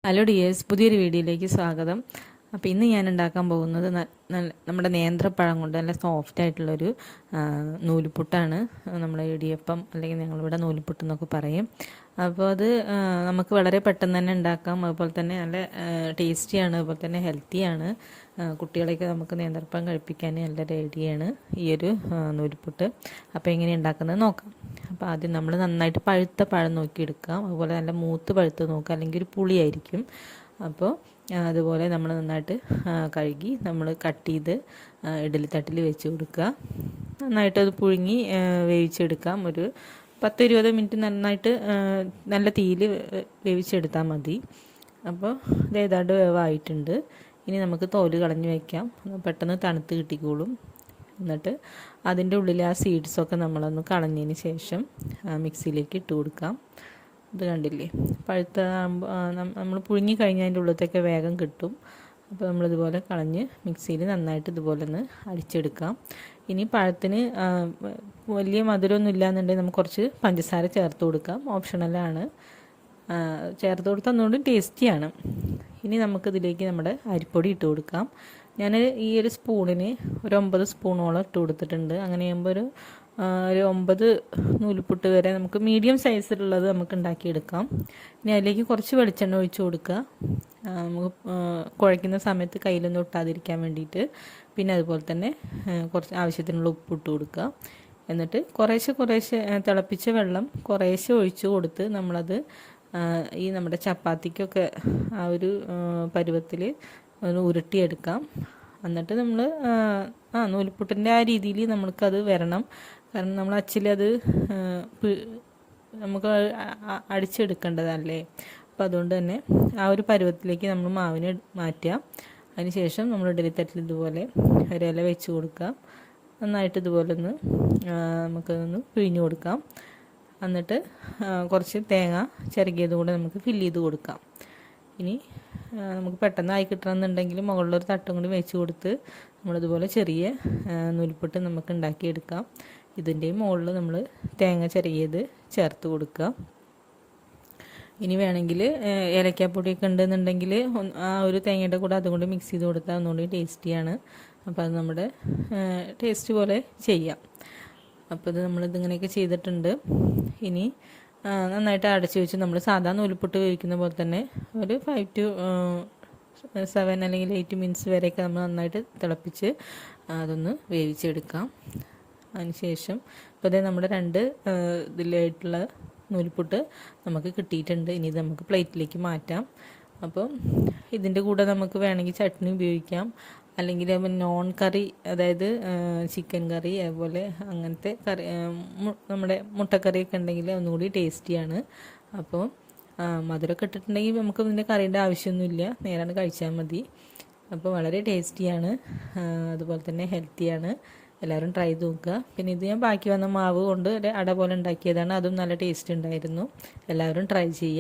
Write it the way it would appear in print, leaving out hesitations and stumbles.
Hello dears, പുതിയൊരു വീഡിയോയിലേക്ക് സ്വാഗതം. അപ്പോൾ ഇന്ന് ഞാൻ ഉണ്ടാക്കാൻ പോകുന്നത് നമ്മുടെ നേന്ത്രപ്പഴം കൊണ്ട് നല്ല സോഫ്റ്റ് ആയിട്ടുള്ളൊരു നൂലുപുട്ടാണ്. നമ്മുടെ ഇടിയപ്പം അല്ലെങ്കിൽ ഞങ്ങളിവിടെ നൂലുപുട്ട് എന്നൊക്കെ പറയും. അപ്പോൾ അത് നമുക്ക് വളരെ പെട്ടെന്ന് തന്നെ ഉണ്ടാക്കാം. അതുപോലെ തന്നെ നല്ല ടേസ്റ്റിയാണ്, അതുപോലെ തന്നെ ഹെൽത്തിയാണ്. കുട്ടികളെയൊക്കെ നമുക്ക് നേന്ത്രപ്പഴം കഴിപ്പിക്കാൻ നല്ല റെഡിയാണ് ഈ ഒരു നൂലുപുട്ട്. അപ്പോൾ എങ്ങനെ ഉണ്ടാക്കുന്നത് നോക്കാം. അപ്പോൾ ആദ്യം നമ്മൾ നന്നായിട്ട് പഴുത്ത പഴം നോക്കിയെടുക്കാം. അതുപോലെ നല്ല മൂത്ത് പഴുത്ത് നോക്കുക, അല്ലെങ്കിൽ ഒരു പുളിയായിരിക്കും. അപ്പോൾ അതുപോലെ നമ്മൾ നന്നായിട്ട് കഴുകി നമ്മൾ കട്ട് ചെയ്ത് ഇഡ്ഡലിത്തട്ടിൽ വെച്ച് കൊടുക്കുക. നന്നായിട്ട് അത് പുഴുങ്ങി വേവിച്ചെടുക്കാം. ഒരു 10-20 മിനിറ്റ് നന്നായിട്ട് നല്ല തീയിൽ വേവിച്ചെടുത്താൽ മതി. അപ്പോൾ ഇത് ഏതാണ്ട് വേവായിട്ടുണ്ട്. ഇനി നമുക്ക് തോല് കളഞ്ഞ് വയ്ക്കാം, പെട്ടെന്ന് തണുത്ത് കിട്ടിക്കോളും. എന്നിട്ട് അതിൻ്റെ ഉള്ളിൽ ആ സീഡ്സൊക്കെ നമ്മളൊന്ന് കളഞ്ഞതിന് ശേഷം മിക്സിയിലേക്ക് ഇട്ട് കൊടുക്കാം. ഇത് കണ്ടില്ലേ, പഴുത്ത നമ്മൾ പുഴുങ്ങി കഴിഞ്ഞാൽ അതിൻ്റെ ഉള്ളിലത്തൊക്കെ വേഗം കിട്ടും. അപ്പോൾ നമ്മളിതുപോലെ കളഞ്ഞ് മിക്സിയിൽ നന്നായിട്ട് ഇതുപോലെ ഒന്ന് അടിച്ചെടുക്കാം. ഇനി പഴത്തിന് വലിയ മധുരമൊന്നും ഇല്ലയെന്നുണ്ടെങ്കിൽ നമുക്ക് കുറച്ച് പഞ്ചസാര ചേർത്ത് കൊടുക്കാം, ഓപ്ഷണലാണ്. ചേർത്ത് കൊടുത്താൽ ഒന്നുകൂടി ടേസ്റ്റിയാണ്. ഇനി നമുക്കിതിലേക്ക് നമ്മുടെ അരിപ്പൊടി ഇട്ട് കൊടുക്കാം. ഞാൻ ഈ ഒരു സ്പൂണിന് ഒരു 9 സ്പൂണോളം ഇട്ട് കൊടുത്തിട്ടുണ്ട്. അങ്ങനെ ആകുമ്പോൾ ഒരു 9 നൂലുപുട്ട് വരെ നമുക്ക് മീഡിയം സൈസിലുള്ളത് നമുക്ക് ഉണ്ടാക്കിയെടുക്കാം. ഇനി അതിലേക്ക് കുറച്ച് വെളിച്ചെണ്ണ ഒഴിച്ച് കൊടുക്കുക, നമുക്ക് കുഴയ്ക്കുന്ന സമയത്ത് കയ്യിലൊന്നും ഒട്ടാതിരിക്കാൻ വേണ്ടിയിട്ട്. പിന്നെ അതുപോലെ തന്നെ കുറച്ച് ആവശ്യത്തിനുള്ള ഉപ്പിട്ട് കൊടുക്കുക. എന്നിട്ട് കുറേശ്ശെ തിളപ്പിച്ച വെള്ളം കുറേശ്ശെ ഒഴിച്ച് കൊടുത്ത് നമ്മളത് ഈ നമ്മുടെ ചപ്പാത്തിക്കൊക്കെ ആ ഒരു പരുവത്തിൽ ഒന്ന് ഉരുട്ടിയെടുക്കാം. എന്നിട്ട് നമ്മൾ നൂൽപുട്ടിൻ്റെ ആ രീതിയിൽ നമ്മൾക്കത് വരണം. കാരണം നമ്മൾ അച്ചിലത് നമുക്ക് അടിച്ചെടുക്കേണ്ടതല്ലേ. അപ്പോൾ അതുകൊണ്ട് തന്നെ ആ ഒരു പരുവത്തിലേക്ക് നമ്മൾ മാവിനെ മാറ്റുക. അതിനുശേഷം നമ്മൾ ഇഡ്ഡലിത്തട്ടിൽ ഇതുപോലെ ഒരില വെച്ച് കൊടുക്കുക. നന്നായിട്ട് ഇതുപോലെ ഒന്ന് നമുക്കൊന്ന് പിഴിഞ്ഞ് കൊടുക്കാം. എന്നിട്ട് കുറച്ച് തേങ്ങ ചിരകിയത് കൂടെ നമുക്ക് ഫില്ല് ചെയ്ത് കൊടുക്കാം. ഇനി നമുക്ക് പെട്ടെന്ന് ആയി കിട്ടണമെന്നുണ്ടെങ്കിൽ മുകളിലൊരു തട്ടും കൂടി വെച്ച് കൊടുത്ത് നമ്മളിതുപോലെ ചെറിയ നൂൽപുട്ട് നമുക്ക് ഉണ്ടാക്കിയെടുക്കാം. ഇതിൻ്റെയും മുകളിൽ നമ്മൾ തേങ്ങ ചിരകിയത് ചേർത്ത് കൊടുക്കുക. ഇനി വേണമെങ്കിൽ ഏലക്കാപ്പൊടിയൊക്കെ ഉണ്ടെന്നുണ്ടെങ്കിൽ ആ ഒരു തേങ്ങയുടെ കൂടെ അതുകൊണ്ട് മിക്സ് ചെയ്ത് കൊടുത്താൽ ഒന്നുകൂടി ടേസ്റ്റിയാണ്. അപ്പോൾ അത് നമ്മുടെ ടേസ്റ്റ് പോലെ ചെയ്യാം. അപ്പോൾ ഇത് നമ്മളിതിങ്ങനെയൊക്കെ ചെയ്തിട്ടുണ്ട്. ഇനി നന്നായിട്ട് അടച്ച് വെച്ച് നമ്മൾ സാധാ നൂൽപുട്ട് വേവിക്കുന്ന പോലെ തന്നെ ഒരു 5 to 7 അല്ലെങ്കിൽ 8 മിനിറ്റ്സ് വരെയൊക്കെ നമ്മൾ നന്നായിട്ട് തിളപ്പിച്ച് അതൊന്ന് വേവിച്ചെടുക്കാം. അതിനുശേഷം ഇപ്പോൾ അതേ നമ്മുടെ 2 ഇതിലായിട്ടുള്ള നൂൽപുട്ട് നമുക്ക് കിട്ടിയിട്ടുണ്ട്. ഇനി ഇത് നമുക്ക് പ്ലേറ്റിലേക്ക് മാറ്റാം. അപ്പോൾ ഇതിൻ്റെ കൂടെ നമുക്ക് വേണമെങ്കിൽ ചട്നി ഉപയോഗിക്കാം, അല്ലെങ്കിൽ നോൺ കറി, അതായത് ചിക്കൻ കറി, അതുപോലെ അങ്ങനത്തെ കറി, നമ്മുടെ മുട്ടക്കറിയൊക്കെ ഉണ്ടെങ്കിൽ ഒന്നുകൂടി ടേസ്റ്റിയാണ്. അപ്പോൾ മധുരമൊക്കെ ഇട്ടിട്ടുണ്ടെങ്കിൽ നമുക്ക് ഇതിൻ്റെ കറിയുടെ ആവശ്യമൊന്നുമില്ല, നേരാണ് കഴിച്ചാൽ മതി. അപ്പോൾ വളരെ ടേസ്റ്റിയാണ്, അതുപോലെ തന്നെ ഹെൽത്തിയാണ്. എല്ലാവരും ട്രൈ ചെയ്ത് നോക്കുക. പിന്നെ ഇത് ഞാൻ ബാക്കി വന്ന മാവ് കൊണ്ട് ഒരു അട പോലെ ഉണ്ടാക്കിയതാണ്, അതും നല്ല ടേസ്റ്റ് ഉണ്ടായിരുന്നു. എല്ലാവരും ട്രൈ ചെയ്യുക.